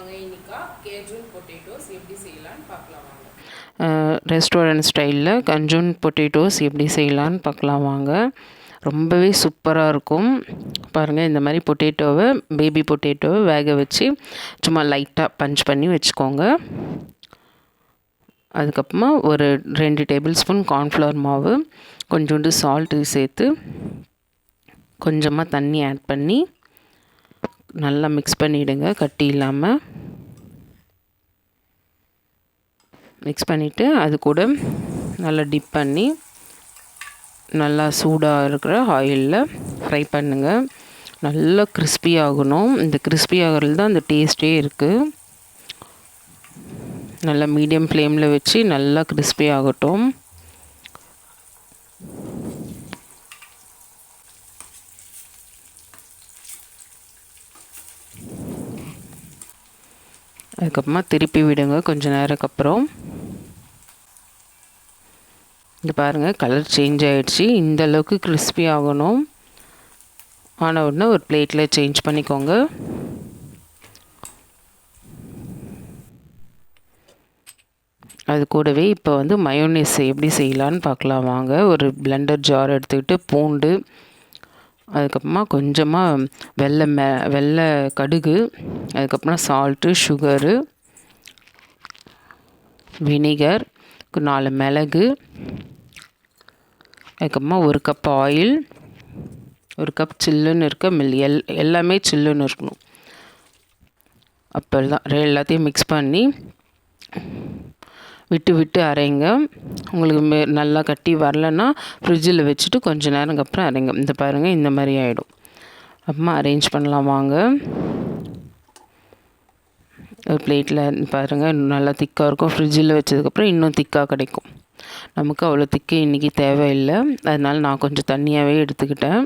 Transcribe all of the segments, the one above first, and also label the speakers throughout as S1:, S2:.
S1: வாங்க இன்னைக்கா கேஜூன் பொட்டேட்டோஸ் எப்படி செய்யலான்னு பார்க்கலாம் வாங்க.
S2: ரெஸ்டாரண்ட் ஸ்டைலில் கஞ்சூன் பொட்டேட்டோஸ் எப்படி செய்யலான்னு பார்க்கலாம் வாங்க. ரொம்பவே சூப்பராக இருக்கும். பாருங்கள், இந்த மாதிரி பொட்டேட்டோவை பேபி பொட்டேட்டோவை வேக வச்சு சும்மா லைட்டாக பஞ்ச் பண்ணி வச்சுக்கோங்க. அதுக்கப்புறமா ஒரு 2 டேபிள் ஸ்பூன் கார்ன்ஃப்ளவர் மாவு, கொஞ்சோண்டு சால்ட்டு சேர்த்து கொஞ்சமாக தண்ணி ஆட் பண்ணி நல்லா மிக்ஸ் பண்ணிவிடுங்க. கட்டி இல்லாமல் மிக்ஸ் பண்ணிவிட்டு அது கூட நல்லா டிப் பண்ணி நல்லா சூடாக இருக்கிற ஆயிலில் ஃப்ரை பண்ணுங்கள். நல்லா கிறிஸ்பி ஆகணும். இந்த கிறிஸ்பி ஆகிறது தான் அந்த டேஸ்ட்டே இருக்குது. நல்லா மீடியம் ஃப்ளேமில் வச்சு நல்லா கிறிஸ்பி ஆகட்டும். அதுக்கப்புறமா திருப்பி விடுங்க கொஞ்சம் நேரத்துக்கு அப்புறம். இங்கே பாருங்கள், கலர் சேஞ்ச் ஆகிடுச்சு. இந்த அளவுக்கு கிறிஸ்பி ஆகணும். ஆன உடனே ஒரு பிளேட்டில் சேஞ்ச் பண்ணிக்கோங்க. அது கூடவே இப்போ வந்து மயோனீஸ் எப்படி செய்யலான்னு பார்க்கலாம் வாங்க. ஒரு பிளெண்டர் ஜார் எடுத்துக்கிட்டு பூண்டு, அதுக்கப்புறமா கொஞ்சமாக வெள்ளை கடுகு, அதுக்கப்புறம் சால்ட்டு, சுகரு, வினிகர், 4 மிளகு, அதுக்கப்புறமா 1 கப் ஆயில், 1 கப் சில்லுன்னு இருக்க எல்லாமே சில்லுன்னு இருக்கணும். அப்போ தான் எல்லாத்தையும் மிக்ஸ் பண்ணி விட்டு அரைங்க. உங்களுக்கு நல்லா கட்டி வரலன்னா ஃப்ரிட்ஜில் வச்சுட்டு கொஞ்சம் நேரம் அப்புறம் அரைங்க. இந்த பாருங்கள், இந்த மாதிரி ஆகிடும். அப்புறமா அரேஞ்ச் பண்ணலாம் வாங்க. ஒரு பிளேட்டில் பாருங்கள், நல்லா திக்காக இருக்கும். ஃப்ரிட்ஜில் வச்சதுக்கப்புறம் இன்னும் திக்காக கிடைக்கும். நமக்கு அவ்வளோ திக்கு இன்றைக்கி தேவையில்லை, அதனால் நான் கொஞ்சம் தண்ணியாகவே எடுத்துக்கிட்டேன்.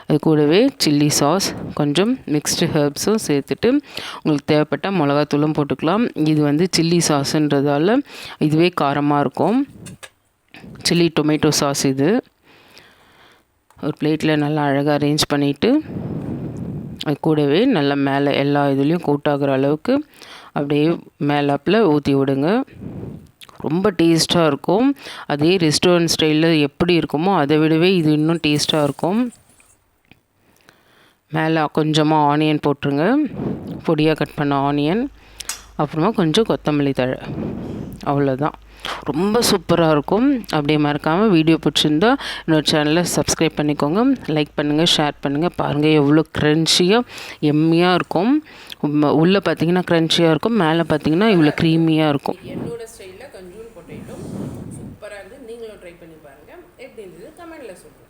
S2: அது கூடவே சில்லி சாஸ், கொஞ்சம் மிக்ஸ்டு ஹெர்ப்ஸும் சேர்த்துட்டு உங்களுக்கு தேவைப்பட்டால் மிளகாத்தூளும் போட்டுக்கலாம். இது வந்து சில்லி சாஸுன்றதால இதுவே காரமாக இருக்கும். சில்லி டொமேட்டோ சாஸ் இது. ஒரு பிளேட்டில் நல்லா அழகாக அரேஞ்ச் பண்ணிவிட்டு அது கூடவே நல்லா மேலே எல்லா இதுலேயும் கூட்டாகிற அளவுக்கு அப்படியே மேலாப்பில் ஊற்றி விடுங்க. ரொம்ப டேஸ்ட்டாக இருக்கும். அதே ரெஸ்டாரண்ட் ஸ்டைலில் எப்படி இருக்குமோ அதை விடவே இது இன்னும் டேஸ்ட்டாக இருக்கும். மேலே கொஞ்சமாக ஆனியன் போட்டுருங்க, பொடியாக கட் பண்ண ஆனியன், அப்புறமா கொஞ்சம் கொத்தமல்லி தழை. அவ்வளோதான். ரொம்ப சூப்பராக இருக்கும். அப்படியே மறக்காமல் வீடியோ பிடிச்சிருந்தா என்னோட சேனலை சப்ஸ்கிரைப் பண்ணிக்கோங்க. லைக் பண்ணுங்கள், ஷேர் பண்ணுங்கள். பாருங்கள் எவ்வளோ க்ரன்ச்சியாக எம்மியாக இருக்கும். உள்ளே பார்த்தீங்கன்னா க்ரன்ச்சியாக இருக்கும், மேலே பார்த்தீங்கன்னா இவ்வளோ க்ரீமியாக இருக்கும்.
S1: என்னோட ஸ்டைலில் கஞ்சூன் பொட்டேட்டோ சூப்பராக இருக்குது. நீங்களும் ட்ரை பண்ணி பாருங்கள். எப்படி இருந்தது கமெண்டில் சொல்லுங்கள்.